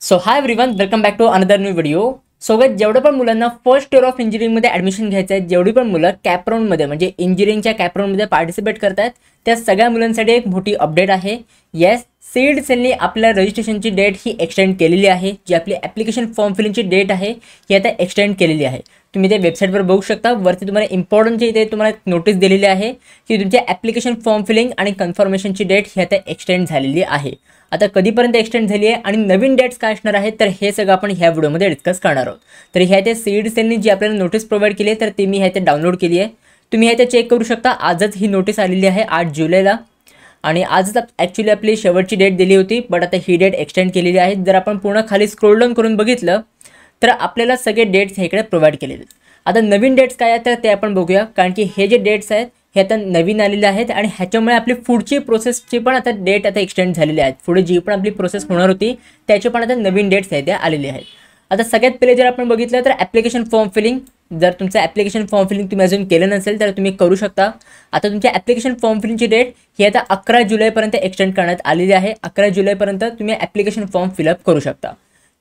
So hi everyone, welcome back to another new video. So guys, जेवढे पण मुलांना first year of इंजिनिअरिंगमध्ये admission घ्यायचं आहे, जेवढी पण मुलं कॅपराऊंडमध्ये म्हणजे इंजिनिअरिंगच्या कॅपराऊंडमध्ये पार्टिसिपेट करतात, त्या सगळ्या मुलांसाठी एक मोठी अपडेट आहे. येस, सीड सेलने आपल्या रजिस्ट्रेशनची डेट ही एक्सटेंड केलेली आहे. जी आपली ॲप्लिकेशन फॉर्म फिलिंगची डेट आहे ही आता एक्सटेंड केलेली आहे. तुम्ही ते वेबसाईटवर बघू शकता. वरती तुम्हाला इम्पॉर्टंटची इथे तुम्हाला नोटीस दिलेली आहे की तुमच्या ॲप्लिकेशन फॉर्म फिलिंग आणि कन्फर्मेशनची डेट ही आता एक्सटेंड झालेली आहे. आता कधीपर्यंत एक्सटेंड झाली आहे आणि नवीन डेट्स काय असणार आहेत, तर हे सगळं आपण ह्या व्हिडिओमध्ये डिस्कस करणार आहोत. तर ह्या ते सीड सेलने जी आपल्याला नोटीस प्रोव्हाइड केली आहे, तर ती मी ह्या ते डाउनलोड केली आहे. तुम्ही ह्या ते चेक करू शकता. आजच ही नोटीस आलेली आहे 8 जुलैला, आणि आजच ॲक्च्युली आपली शेवटची डेट दिली होती, बट आता ही डेट एक्सटेंड केलेली आहे. जर आपण पूर्ण खाली स्क्रोल डाऊन करून बघितलं तर आपल्याला सगळे डेट्स हे इकडे प्रोव्हाइड केलेले आहेत. आता नवीन डेट्स काय आहेत तर ते आपण बघूया, कारण की हे जे डेट्स आहेत हे आता नवीन आलेले आहेत आणि ह्याच्यामुळे आपली पुढची प्रोसेसची पण आता डेट आता एक्सटेंड झालेली आहेत. पुढे जी पण आपली प्रोसेस होणार होती त्याची पण आता नवीन डेट्स आहेत त्या आलेले आहेत. आता सगळ्यात पहिले जर आपण बघितलं तर ॲप्लिकेशन फॉर्म फिलिंग, जर तुमचं ॲप्लिकेशन फॉर्म फिलिंग तुम्ही अजून केलं नसेल तर तुम्ही करू शकता. आता तुमच्या ॲप्लिकेशन फॉर्म फिलिंगची डेट ही आता 11 जुलैपर्यंत एक्सटेंड करण्यात आलेली आहे. 11 जुलैपर्यंत तुम्ही ॲप्लिकेशन फॉर्म फिलअप करू शकता.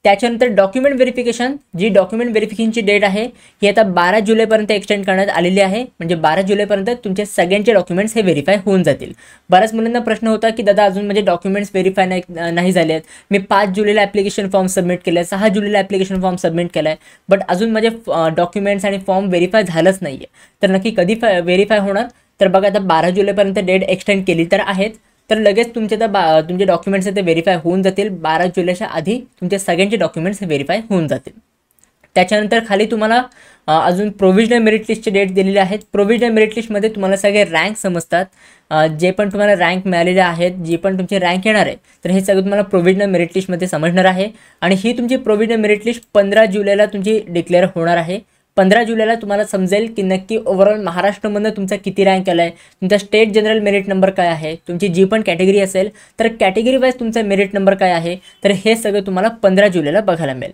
त्याच्यानंतर डॉक्युमेंट व्हेरिफिकेशन, जी डॉक्युमेंट व्हेरिफिकेशनची डेट आहे ही आता 12 जुलैपर्यंत एक्सटेंड करण्यात आलेली आहे. म्हणजे 12 जुलैपर्यंत तुमचे सगळ्यांचे डॉक्युमेंट्स हे व्हेरीफाय होऊन जातील. बऱ्याच मुलांना प्रश्न होता की दादा अजून म्हणजे डॉक्युमेंट्स व्हेरीफाय नाही झाले आहेत. मी 5 जुलैला ॲप्लिकेशन फॉर्म सबमिट केलं आहे, 6 जुलैला ॲप्लिकेशन फॉर्म सबमिट केला आहे, बट अजून माझे डॉक्युमेंट्स आणि फॉर्म व्हेरीफाय झालंच नाही आहे. तर नक्की कधी व्हेरीफाय होणार, तर बघा आता 12 जुलैपर्यंत डेट एक्सटेंड केली तर आहेत. तर लगेच तुमचे तुमचे डॉक्युमेंट्स ते व्हेरीफाय होऊन जातील. 12 जुलैच्या आधी तुमचे सगळ्यांचे डॉक्युमेंट्स व्हेरीफाय होऊन जातील. त्याच्यानंतर खाली तुम्हाला अजून प्रोव्हिजनल मेरिट लिस्टचे डेट दिलेले आहेत. प्रोव्हिजनल मेरिट लिस्टमध्ये तुम्हाला सगळे रँक समजतात. जे पण तुम्हाला रँक मिळालेले आहेत, जी पण तुमची रँक येणार आहे, तर हे सगळं तुम्हाला प्रोव्हिजनल मेरिट लिस्टमध्ये समजणार आहे. आणि ही तुमची प्रोव्हिजनल मेरिट लिस्ट 15 जुलैला तुमची डिक्लेअर होणार आहे. 15 जुलैला तुम्हाला समजेल की नक्की ओव्हरऑल महाराष्ट्रामधनं तुमचा किती रँक आला आहे, तुमचा स्टेट जनरल मेरिट नंबर काय आहे, तुमची जी पण कॅटेगरी असेल तर कॅटेगरी वाईज तुमचा मेरिट नंबर काय आहे, तर हे सगळं तुम्हाला 15 जुलैला बघायला मिळेल.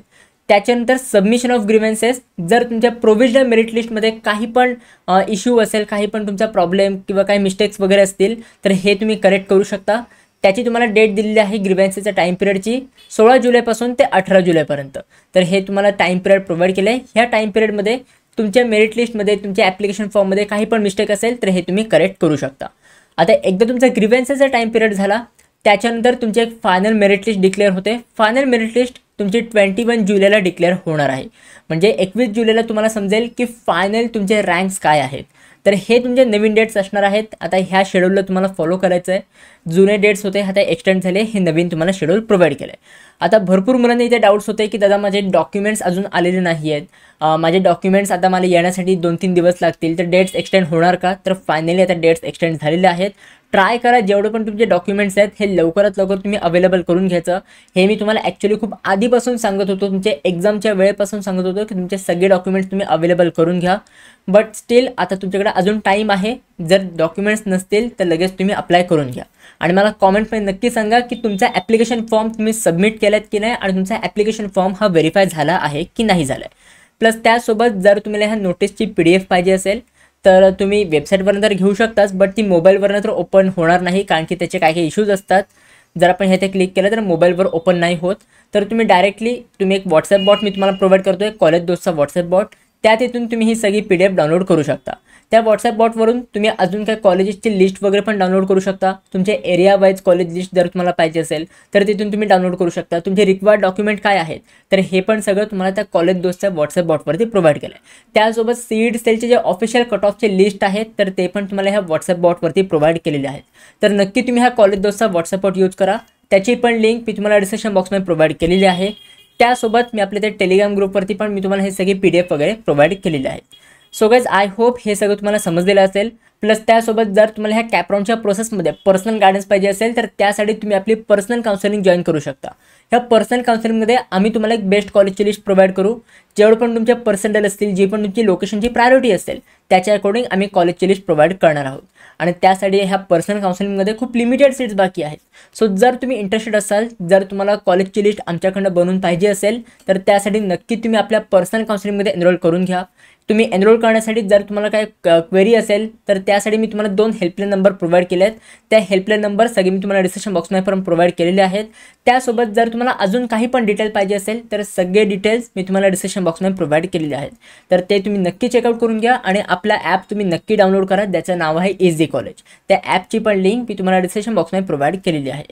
त्याच्यानंतर सबमिशन ऑफ ग्रीव्हन्सेस, जर तुमच्या प्रोव्हिजनल मेरिट लिस्टमध्ये काही पण इश्यू असेल, काही पण तुमचा प्रॉब्लेम किंवा काही मिस्टेक्स वगैरे असतील तर हे तुम्ही करेक्ट करू शकता. त्याची तुम्हाला डेट दिलेली आहे ग्रीव्हन्सेसच्या टाईम पिरियडची 16 जुलैपासून ते 18 जुलैपर्यंत. तर हे तुम्हाला टाईम पिरियड प्रोव्हाइड केलं आहे. ह्या टाईम पिरियडमध्ये तुमच्या मेरिट लिस्टमध्ये तुमच्या ॲप्लिकेशन फॉर्ममध्ये काही पण मिस्टेक असेल तर हे तुम्ही करेक्ट करू शकता. आता एकदा तुमचा ग्रीव्हन्सेसचा टाईम पिरियड झाला त्याच्यानंतर तुमची एक फायनल मेरिट लिस्ट डिक्लेअर होते. फायनल मेरिट लिस्ट तुमची 21 जुलैला डिक्लेअर होणार आहे. म्हणजे 21 जुलैला तुम्हाला समजेल की फायनल तुमचे रँक्स काय आहेत. तर हे तुमचे नवीन डेट्स असणार आहेत. आता ह्या शेड्यूलला तुम्हाला फॉलो करायचं आहे. जुने डेट्स होते आता एक्सटेंड झाले, हे नवीन तुम्हाला शेड्यूल प्रोव्हाइड केलं आहे. आता भरपूर मुलांना इथे डाऊट्स होते की दादा माझे डॉक्युमेंट्स अजून आलेले नाही आहेत, माझे डॉक्युमेंट्स आता मला येण्यासाठी 2-3 दिवस लागतील, तर डेट्स एक्सटेंड होणार का. तर फायनली आता डेट्स एक्सटेंड झालेले आहेत. ट्राय करा जेवढे पण तुमचे डॉक्युमेंट्स आहेत हे लवकरात लवकर तुम्ही अवेलेबल करून घ्यायचं. हे मी तुम्हाला ॲक्च्युली खूप आधीपासून सांगत होतो, तुमच्या एक्झामच्या वेळेपासून सांगत होतो की तुमचे सगळे डॉक्युमेंट्स तुम्ही अवेलेबल करून घ्या. बट स्टील आता तुमच्याकडे अजून टाईम आहे. जर डॉक्युमेंट्स नसतील तर लगेच तुम्ही अप्लाय करून घ्या. आणि मला कॉमेंटमध्ये नक्की सांगा की तुमचा ॲप्लिकेशन फॉर्म तुम्ही सबमिट केलात की नाही आणि तुमचा ॲप्लिकेशन फॉर्म हा व्हेरीफाय झाला आहे की नाही झाला आहे. प्लस त्यासोबत जर तुम्हाला ह्या नोटीसची PDF पाहिजे असेल तर तुम्ही वेबसाईटवरून तर घेऊ शकताच, बट ती मोबाईलवरनं तर ओपन होणार नाही, कारण की त्याचे काही इश्यूज असतात. जर आपण हे ते क्लिक केलं तर मोबाईलवर ओपन नाही होत. तर तुम्ही डायरेक्टली एक व्हॉट्सअप बॉट मी तुम्हाला प्रोव्हाइड करतो आहे, कॉलेज दोस्तचा व्हॉट्सअप बॉट. तिथून तुम्ही ही सगळी PDF डाउनलोड करू शकता. त्या व्हॉट्सअप बॉटवरून तुम्ही अजून काही कॉलेजेसची लिस्ट वगैरे पण डाउनलोड करू शकता. तुमचे एरिया वाईज कॉलेज लिस्ट जर तुम्हाला पाहिजे असेल तर तिथून तुम्ही डाउनलोड करू शकता. तुमचे रिक्वायर्ड डॉक्युमेंट काय आहेत तर हे पण सगळं तुम्हाला त्या कॉलेज दोस्तच्या व्हॉट्सअप बॉटवरती प्रोव्हाइड केलं आहे. त्यासोबत सीड सेलचे जे ऑफिशियल कट ऑफचे लिस्ट आहेत तर ते पण तुम्हाला ह्या व्हॉट्सअप बॉटवरती प्रोव्हाइड केलेले आहेत. तर नक्की तुम्ही हा कॉलेज दोस्तचा व्हॉट्सअप बॉट यूज करा. त्याची पण लिंक मी तुम्हाला डिस्क्रिप्शन बॉक्समध्ये प्रोव्हाइड केलेली आहे. त्यासोबत मी आपल्या त्या टेलिग्राम ग्रुपवरती पण मी तुम्हाला हे सगळे PDF वगैरे प्रोव्हाइड केलेले आहेत. सो गाइज, आय होप हे सगळं तुम्हाला समजलेलं असेल. प्लस त्यासोबत जर तुम्हाला ह्या कॅपराऊंडच्या प्रोसेसमध्ये पर्सनल गायडन्स पाहिजे असेल तर त्यासाठी तुम्ही आपली पर्सनल काउन्सिलिंग जॉईन करू शकता. ह्या पर्सनल काउन्सिलिंगमध्ये आम्ही तुम्हाला एक बेस्ट कॉलेजची लिस्ट प्रोव्हाइड करू. जेवढं पण तुमचे पर्सेंटेज असतील, जी पण तुमची लोकेशनची प्रायोरिटी असेल त्याच्या अकॉर्डिंग आम्ही कॉलेजची लिस्ट प्रोव्हाइड करणार आहोत. आणि त्यासाठी ह्या पर्सनल काउन्सिलिंगमध्ये खूप लिमिटेड सीट्स बाकी आहेत. सो जर तुम्ही इंटरेस्टेड असाल, जर तुम्हाला कॉलेजची लिस्ट आमच्याकडनं बनवून पाहिजे असेल तर त्यासाठी नक्की तुम्ही आपल्या पर्सनल काउन्सिलिंगमध्ये एनरोल करून घ्या. तुम्ही एनरोल करण्यासाठी जर तुम्हाला काय क्वेरी असेल तर त्यासाठी मी तुम्हाला 2 हेल्पलाईन नंबर प्रोव्हाइड केले आहेत. त्या हेल्पलाईन नंबर सगळे मी तुम्हाला डिस्क्रिप्शन बॉक्समध्ये पण प्रोव्हाइड केलेले आहेत. त्यासोबत जर तुम्हाला अजून काही पण डिटेल पाहिजे असेल तर सगळे डिटेल्स मी तुम्हाला डिस्क्रिप्शन बॉक्समध्ये प्रोव्हाइड केलेले आहेत. तर ते तुम्ही नक्की चेकआउट करून घ्या आणि आपला ॲप तुम्ही नक्की डाउनलोड करा, ज्याचं नाव आहे इझी कॉलेज. त्या ॲपची पण लिंक मी तुम्हाला डिस्क्रिप्शन बॉक्समध्ये प्रोव्हाइड केलेली आहे.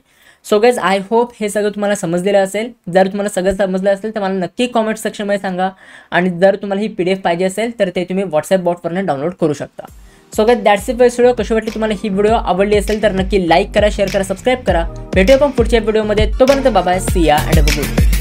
सो गाइज आय होप हे सगळं तुम्हाला समजलेलं असेल. जर तुम्हाला सगळं समजलं असेल तर मला नक्की कॉमेंट सेक्शनमध्ये सांगा. आणि जर तुम्हाला ही PDF पाहिजे असेल तर ते तुम्ही व्हॉट्सॲप बॉटवरनं डाउनलोड करू शकता. So guys that's it for video. कशी वाटली तुम्हाला ही व्हिडिओ? आवडली असेल तर नक्की लाईक करा, शेअर करा, सबस्क्राईब करा. भेटूया पण पुढच्या व्हिडिओमध्ये. तोपर्यंत बाय, सी या अँड गुड.